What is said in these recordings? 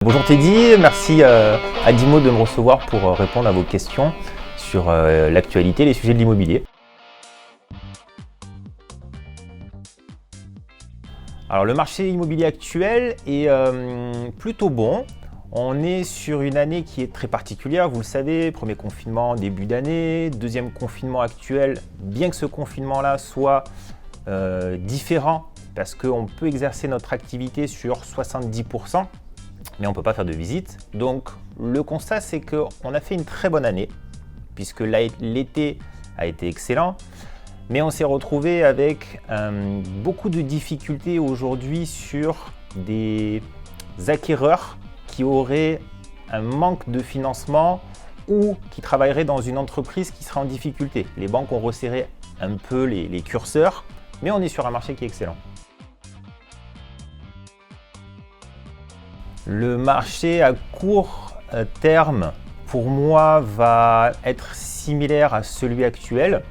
Bonjour Teddy, merci à Dimo de me recevoir pour répondre à vos questions sur l'actualité et les sujets de l'immobilier. Alors le marché immobilier actuel est plutôt bon. On est sur une année qui est très particulière, vous le savez, premier confinement début d'année, deuxième confinement actuel, bien que ce confinement-là soit différent parce qu'on peut exercer notre activité sur 70%. Mais on ne peut pas faire de visite. Donc le constat, c'est qu'on a fait une très bonne année, puisque l'été a été excellent, mais on s'est retrouvé avec beaucoup de difficultés aujourd'hui sur des acquéreurs qui auraient un manque de financement ou qui travailleraient dans une entreprise qui serait en difficulté. Les banques ont resserré un peu les curseurs, mais on est sur un marché qui est excellent. Le marché à court terme, pour moi, va être similaire à celui actuel.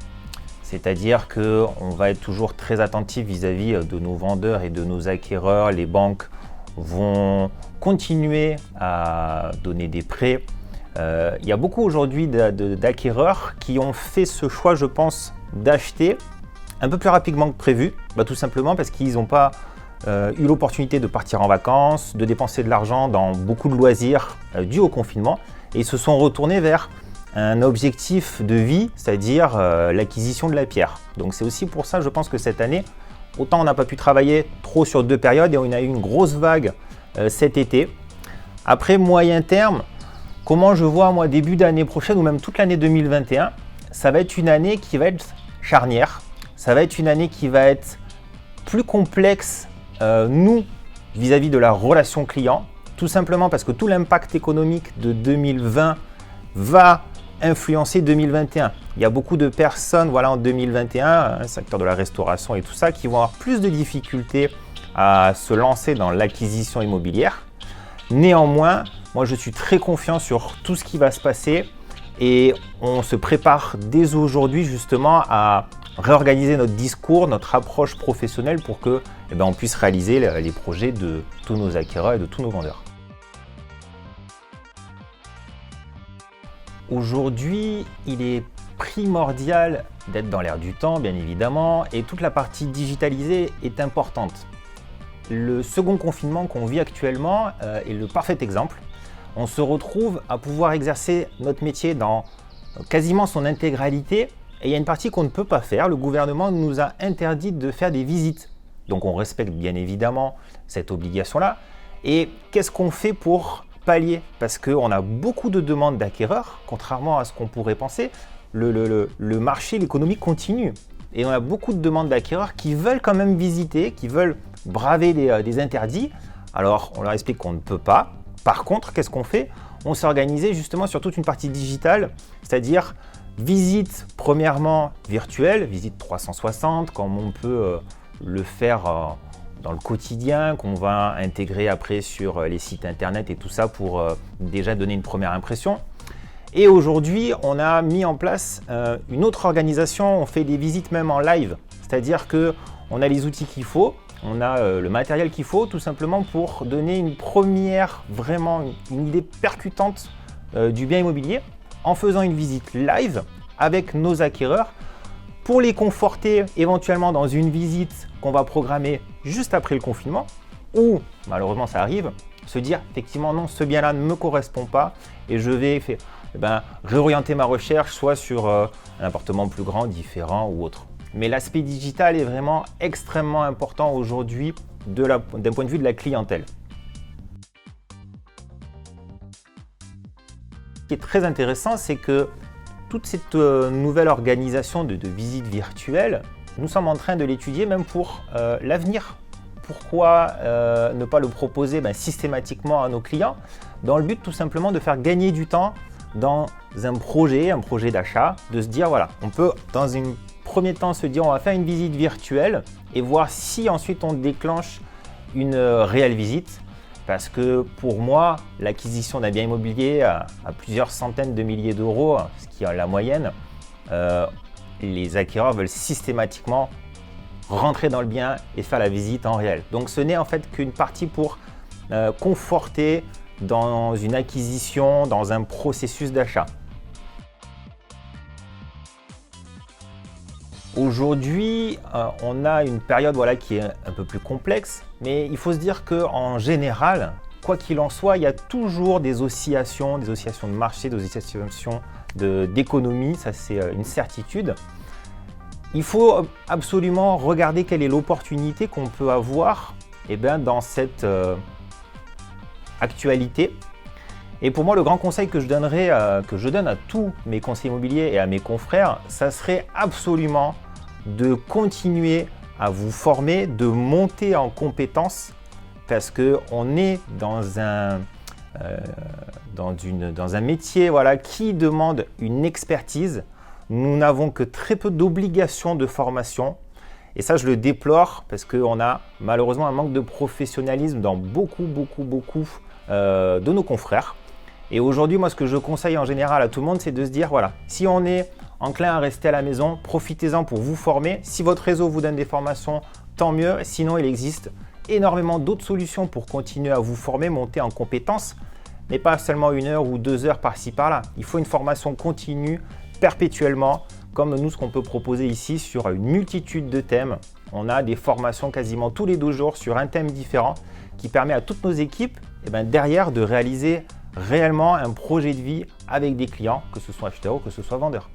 C'est-à-dire qu'on va être toujours très attentif vis-à-vis de nos vendeurs et de nos acquéreurs. Les banques vont continuer à donner des prêts. Il y a beaucoup aujourd'hui d'acquéreurs qui ont fait ce choix, je pense, d'acheter un peu plus rapidement que prévu. Tout simplement parce qu'ils n'ont pas eu l'opportunité de partir en vacances, de dépenser de l'argent dans beaucoup de loisirs dus au confinement, et ils se sont retournés vers un objectif de vie, c'est-à-dire l'acquisition de la pierre. Donc c'est aussi pour ça, je pense que cette année, autant on n'a pas pu travailler trop sur 2 périodes et on a eu une grosse vague cet été. Après, moyen terme, comment je vois moi début d'année prochaine ou même toute l'année 2021, ça va être une année qui va être charnière, ça va être une année qui va être plus complexe nous, vis-à-vis de la relation client, tout simplement parce que tout l'impact économique de 2020 va influencer 2021. Il y a beaucoup de personnes en 2021, secteur de la restauration et tout ça, qui vont avoir plus de difficultés à se lancer dans l'acquisition immobilière. Néanmoins, moi je suis très confiant sur tout ce qui va se passer et on se prépare dès aujourd'hui justement à réorganiser notre discours, notre approche professionnelle pour que on puisse réaliser les projets de tous nos acquéreurs et de tous nos vendeurs. Aujourd'hui, il est primordial d'être dans l'air du temps, bien évidemment, et toute la partie digitalisée est importante. Le second confinement qu'on vit actuellement est le parfait exemple. On se retrouve à pouvoir exercer notre métier dans quasiment son intégralité. Et il y a une partie qu'on ne peut pas faire. Le gouvernement nous a interdit de faire des visites. Donc on respecte bien évidemment cette obligation-là. Et qu'est-ce qu'on fait pour pallier? Parce qu'on a beaucoup de demandes d'acquéreurs, contrairement à ce qu'on pourrait penser. Le marché, l'économie continue. Et on a beaucoup de demandes d'acquéreurs qui veulent quand même visiter, qui veulent braver des interdits. Alors on leur explique qu'on ne peut pas. Par contre, qu'est-ce qu'on fait? On s'est organisé justement sur toute une partie digitale, c'est-à-dire visite premièrement virtuelle, visite 360, comme on peut le faire dans le quotidien, qu'on va intégrer après sur les sites internet et tout ça pour déjà donner une première impression. Et aujourd'hui, on a mis en place une autre organisation, on fait des visites même en live, c'est-à-dire qu'on a les outils qu'il faut, on a le matériel qu'il faut tout simplement pour donner une première, vraiment une idée percutante du bien immobilier, en faisant une visite live avec nos acquéreurs pour les conforter éventuellement dans une visite qu'on va programmer juste après le confinement ou malheureusement ça arrive, se dire effectivement non, ce bien-là ne me correspond pas et je vais réorienter ma recherche soit sur un appartement plus grand, différent ou autre. Mais l'aspect digital est vraiment extrêmement important aujourd'hui d'un point de vue de la clientèle. Ce qui est très intéressant, c'est que toute cette nouvelle organisation de visites virtuelles, nous sommes en train de l'étudier même pour l'avenir. Pourquoi ne pas le proposer systématiquement à nos clients dans le but tout simplement de faire gagner du temps dans un projet d'achat, de se dire voilà, on peut dans un premier temps se dire on va faire une visite virtuelle et voir si ensuite on déclenche une réelle visite. Parce que pour moi, l'acquisition d'un bien immobilier à plusieurs centaines de milliers d'euros, ce qui est la moyenne, les acquéreurs veulent systématiquement rentrer dans le bien et faire la visite en réel. Donc ce n'est en fait qu'une partie pour conforter dans une acquisition, dans un processus d'achat. Aujourd'hui, on a une période qui est un peu plus complexe, mais il faut se dire qu'en général, quoi qu'il en soit, il y a toujours des oscillations de marché, des oscillations d'économie, ça c'est une certitude. Il faut absolument regarder quelle est l'opportunité qu'on peut avoir dans cette actualité. Et pour moi, le grand conseil que je donne à tous mes conseillers immobiliers et à mes confrères, ça serait absolument de continuer à vous former, de monter en compétences, parce qu'on est dans un métier qui demande une expertise. Nous n'avons que très peu d'obligations de formation. Et ça, je le déplore parce qu'on a malheureusement un manque de professionnalisme dans beaucoup de nos confrères. Et aujourd'hui, moi, ce que je conseille en général à tout le monde, c'est de se dire, si on est enclin à rester à la maison, profitez-en pour vous former. Si votre réseau vous donne des formations, tant mieux. Sinon, il existe énormément d'autres solutions pour continuer à vous former, monter en compétences, mais pas seulement 1 heure ou 2 heures par-ci par-là. Il faut une formation continue, perpétuellement, comme nous, ce qu'on peut proposer ici sur une multitude de thèmes. On a des formations quasiment tous les 2 jours sur un thème différent qui permet à toutes nos équipes derrière de réaliser réellement un projet de vie avec des clients, que ce soit acheteurs ou que ce soit vendeurs.